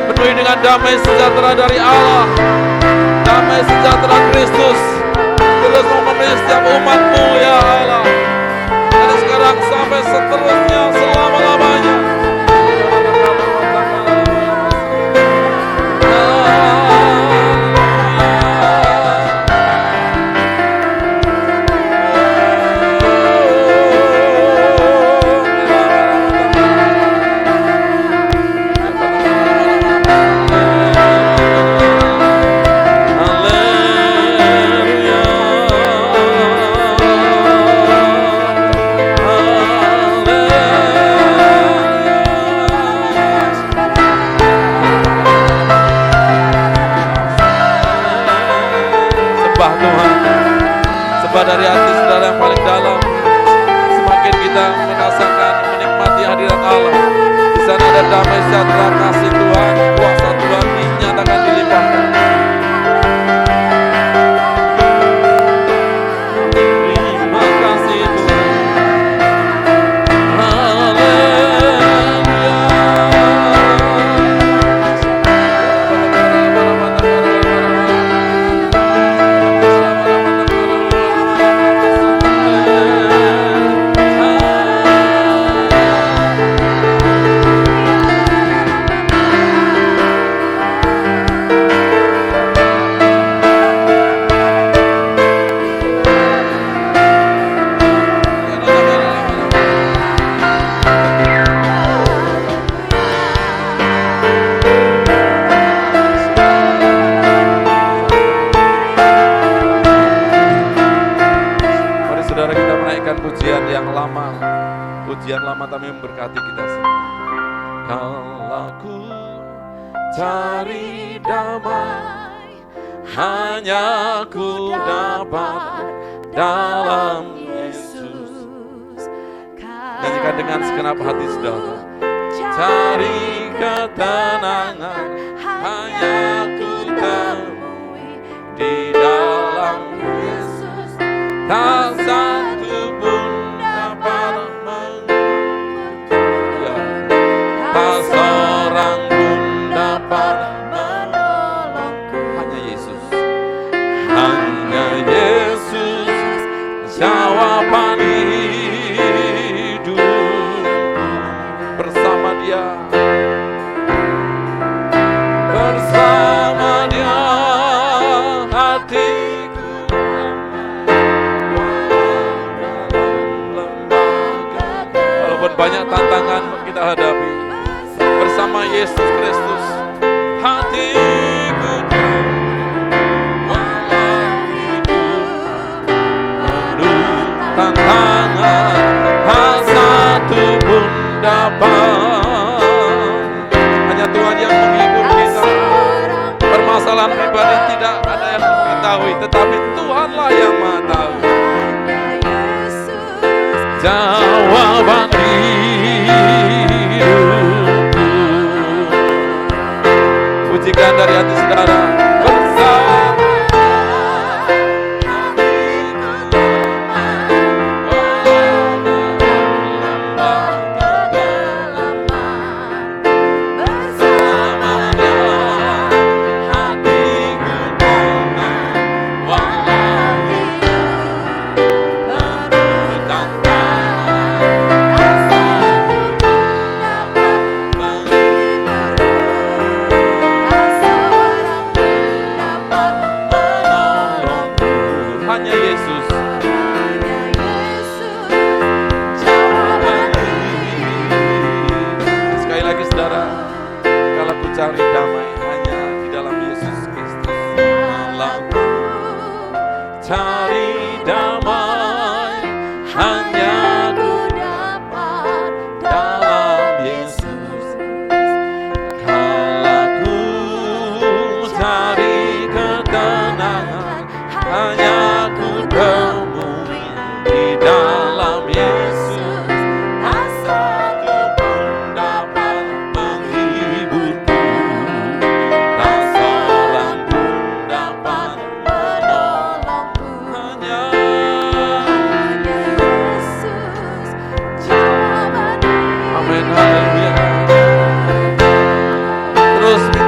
S3: Penuhi dengan damai sejahtera dari Allah, damai sejahtera Kristus terus memenuhi setiap umat-Mu ya Allah. Dari sekarang sampai seterusnya selama-lamanya. Dari hati saudara yang paling dalam, semakin kita merasakan menikmati hadirat Allah, di sana ada damai sejahtera kasih Tuhan, kuasa Tuhan dinyatakan dilimpahkan. Terima kasih Tuhan. Pujian lama tapi memberkati kita semua. Kalau ku cari damai, hanya ku dapat dalam Yesus. Nyanyikan dengan segenap hati saudara. Cari ketenangan, hanya ku temui di dalam Yesus. Tak satu pun dapat tak seorang pun dapat menolongku. Hanya Yesus, hanya Yesus jawaban hidup. Dia. Bersama Dia hatiku walaupun banyak tantangan kita hadapi, bersama Yesus Kristus hatiku walau hidup penuh tantangan, hal satu pun dapat. Hanya Tuhan yang menghibur kita. Permasalahan pribadi tidak ada yang mengetahui, tetapi Tuhanlah yang Maha tahu. Jawaban hidupku. Pujikan dari hati saudara. Bersama cari damai hanya di dalam Yesus Kristus. Malamku cari damai hanya ku dapat dalam Yesus. Kalaku cari ketenangan hanya ku temui di dalam Yesus.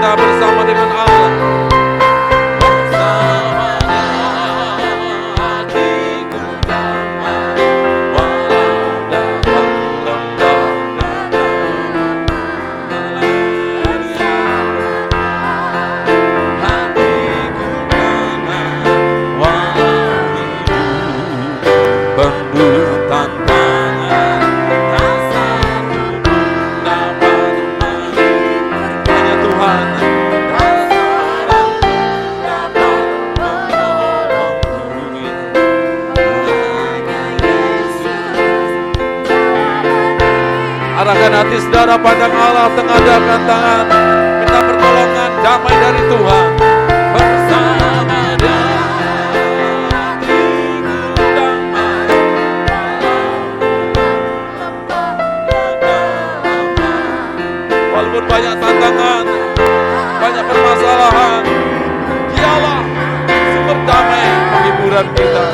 S3: Bersama dengan Allah, bersamanya hatiku damai walau dalam lembah hatiku damai walau hidup penuh tantangan, rasaku dapat hanya Tuhan. Arahkan hati saudara pandang Allah, tengadakan tangan, minta pertolongan, damai dari Tuhan. Bersama Dia hatiku damai walaupun banyak tantangan, banyak permasalahan, Dialah sumber damai penghiburan kita.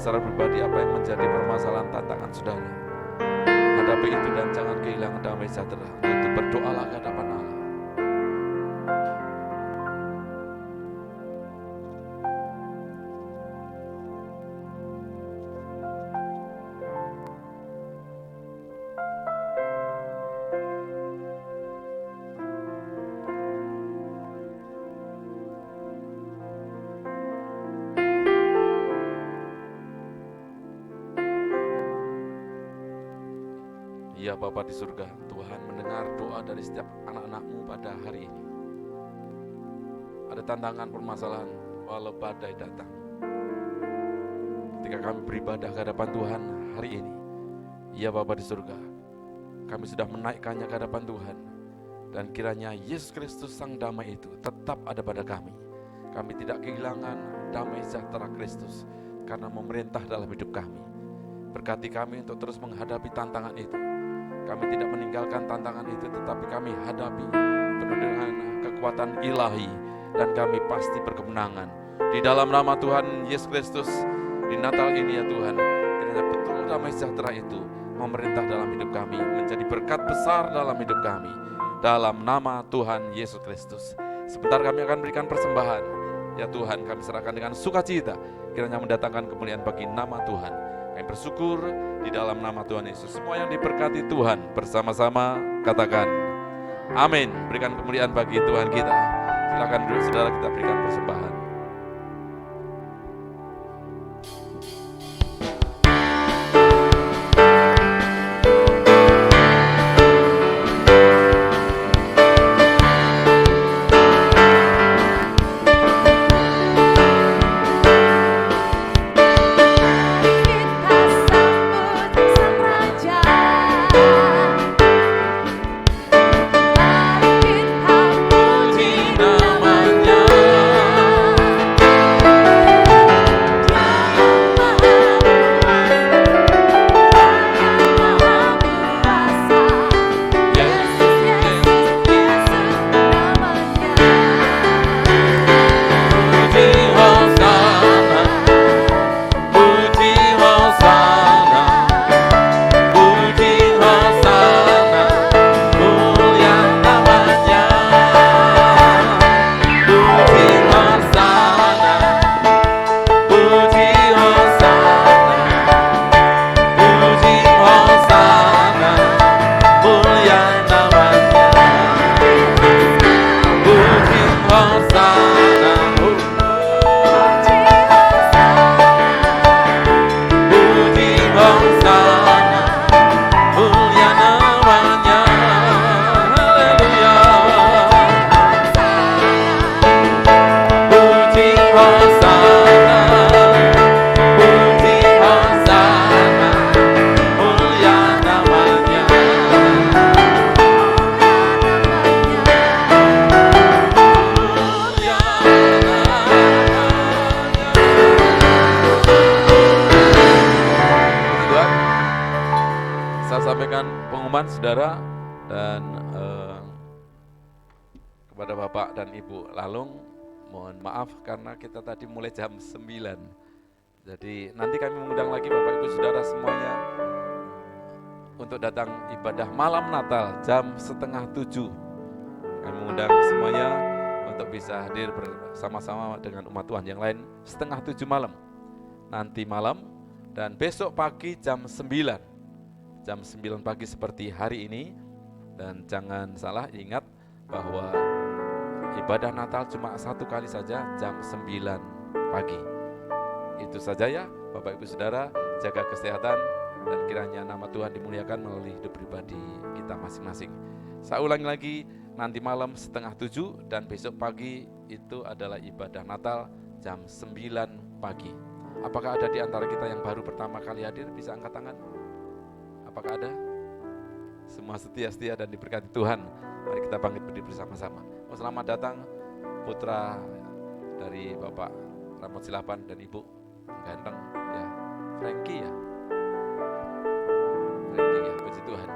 S3: Secara pribadi apa yang menjadi permasalahan tantangan saudara, hadapi itu dan jangan kehilangan damai sejahtera. Itu berdoalah ke hadapan Allah. Ya Bapa di surga, Tuhan mendengar doa dari setiap anak-anak-Mu pada hari ini. Ada tantangan permasalahan, walau badai datang. ketika kami beribadah ke hadapan Tuhan hari ini. Ya Bapa di surga, kami sudah menaikkannya ke hadapan Tuhan. Dan kiranya Yesus Kristus Sang Damai itu tetap ada pada kami. Kami tidak kehilangan damai sejahtera Kristus karena memerintah dalam hidup kami. Berkati kami untuk terus menghadapi tantangan itu. Kami tidak meninggalkan tantangan itu, tetapi kami hadapi penuh dengan kekuatan ilahi. Dan kami pasti berkemenangan. Di dalam nama Tuhan Yesus Kristus, di Natal ini ya Tuhan, kiranya betul damai sejahtera itu memerintah dalam hidup kami, menjadi berkat besar dalam hidup kami. Dalam nama Tuhan Yesus Kristus. Sebentar kami akan berikan persembahan. Ya Tuhan, kami serahkan dengan sukacita, kiranya mendatangkan kemuliaan bagi nama Tuhan. Kami bersyukur di dalam nama Tuhan Yesus. Semua yang diberkati Tuhan bersama-sama katakan amin. Berikan kemuliaan bagi Tuhan kita. Silakan duduk saudara, kita berikan persembahan. Saudara dan kepada Bapak dan Ibu Lalung, mohon maaf karena kita tadi mulai jam 9. Jadi nanti kami mengundang lagi Bapak Ibu Saudara semuanya untuk datang ibadah malam Natal jam 6:30. Kami mengundang semuanya untuk bisa hadir bersama-sama dengan umat Tuhan yang lain 6:30 malam. Nanti malam dan besok pagi jam 9. Jam 9 pagi seperti hari ini. Dan jangan salah, ingat bahwa ibadah Natal cuma satu kali saja, jam 9 pagi. Itu saja ya Bapak Ibu Saudara, jaga kesehatan dan kiranya nama Tuhan dimuliakan melalui hidup pribadi kita masing-masing. Saya ulangi lagi, nanti malam 6:30 dan besok pagi itu adalah ibadah Natal jam 9 pagi. Apakah ada di antara kita yang baru pertama kali hadir? Bisa angkat tangan. Apakah ada? Semua setia dan diberkati Tuhan. Mari kita bangkit berdiri bersama-sama. Selamat datang putra dari Bapak Ramot Silapan dan Ibu ganteng ya, Frankie ya. Frankie ya, puji Tuhan.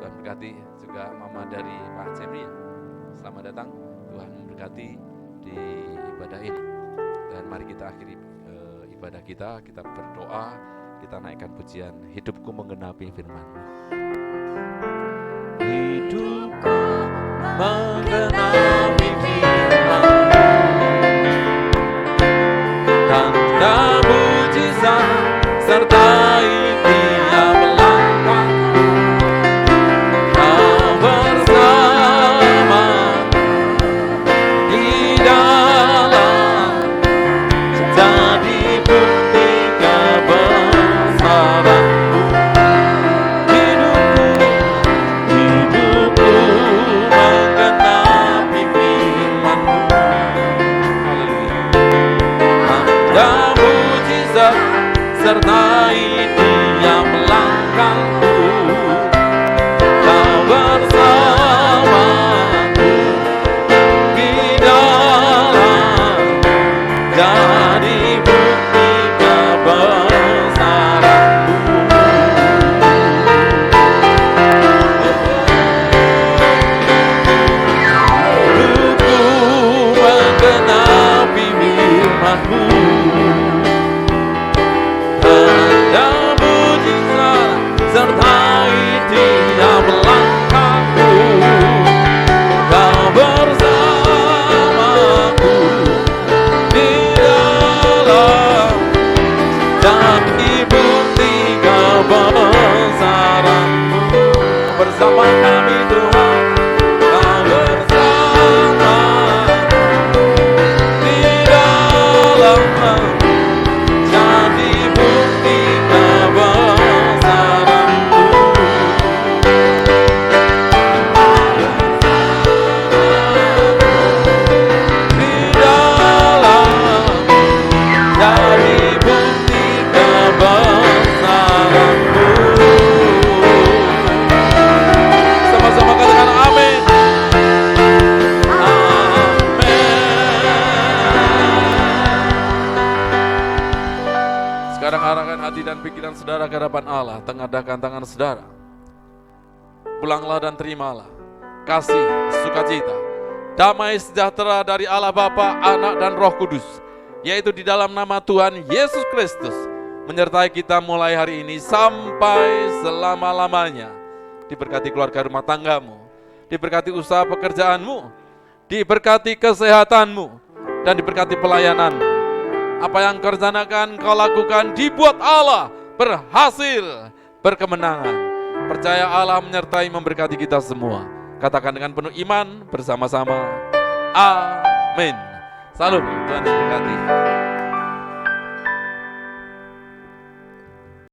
S3: Tuhan berkati juga mama dari Pak Cemri ya. Selamat datang, Tuhan memberkati di ibadah ini. Dan mari kita akhiri ibadah kita berdoa. Kita naikkan pujian Hidupku Menggenapi Firman-Mu. Hidupku menggenapi Firman-Mu, tanda mujizat sertai tiap langkahku. Kau bersama di dalam jadi bukti kebesaran-Mu. Hidupku menggenapi Firman-Mu. Haleluya. Tanda mujizat sertai tiap langkahku. Kau bersamaku di dalam, jadi bukti kebesaranmu. Ku menggenapi firman-Mu, tanda mujizat sertai tiap langkahku. Kau bersamaku di dalam, jadi bukti kebesaran-Mu. Bersama kami Tuhan, Kau bersama di dalam, jadi bukti kebesaran-Mu. Di dalam, jadi bukti kebesaran-Mu. Sama-sama katakan amin. Sekarang arahkan hati dan pikiran saudara ke hadapan Allah, tengadahkan tangan saudara. Pulanglah dan terimalah kasih, sukacita, damai sejahtera dari Allah Bapa, Anak dan Roh Kudus, yaitu di dalam nama Tuhan Yesus Kristus, menyertai kita mulai hari ini sampai selama-lamanya. Diberkati keluarga rumah tanggamu, diberkati usaha pekerjaanmu, diberkati kesehatanmu, dan diberkati pelayananmu. Apa yang kau rencanakan, kau lakukan, dibuat Allah berhasil, berkemenangan. Percaya Allah menyertai memberkati kita semua. Katakan dengan penuh iman bersama-sama. Amin. Salam, Tuhan memberkati.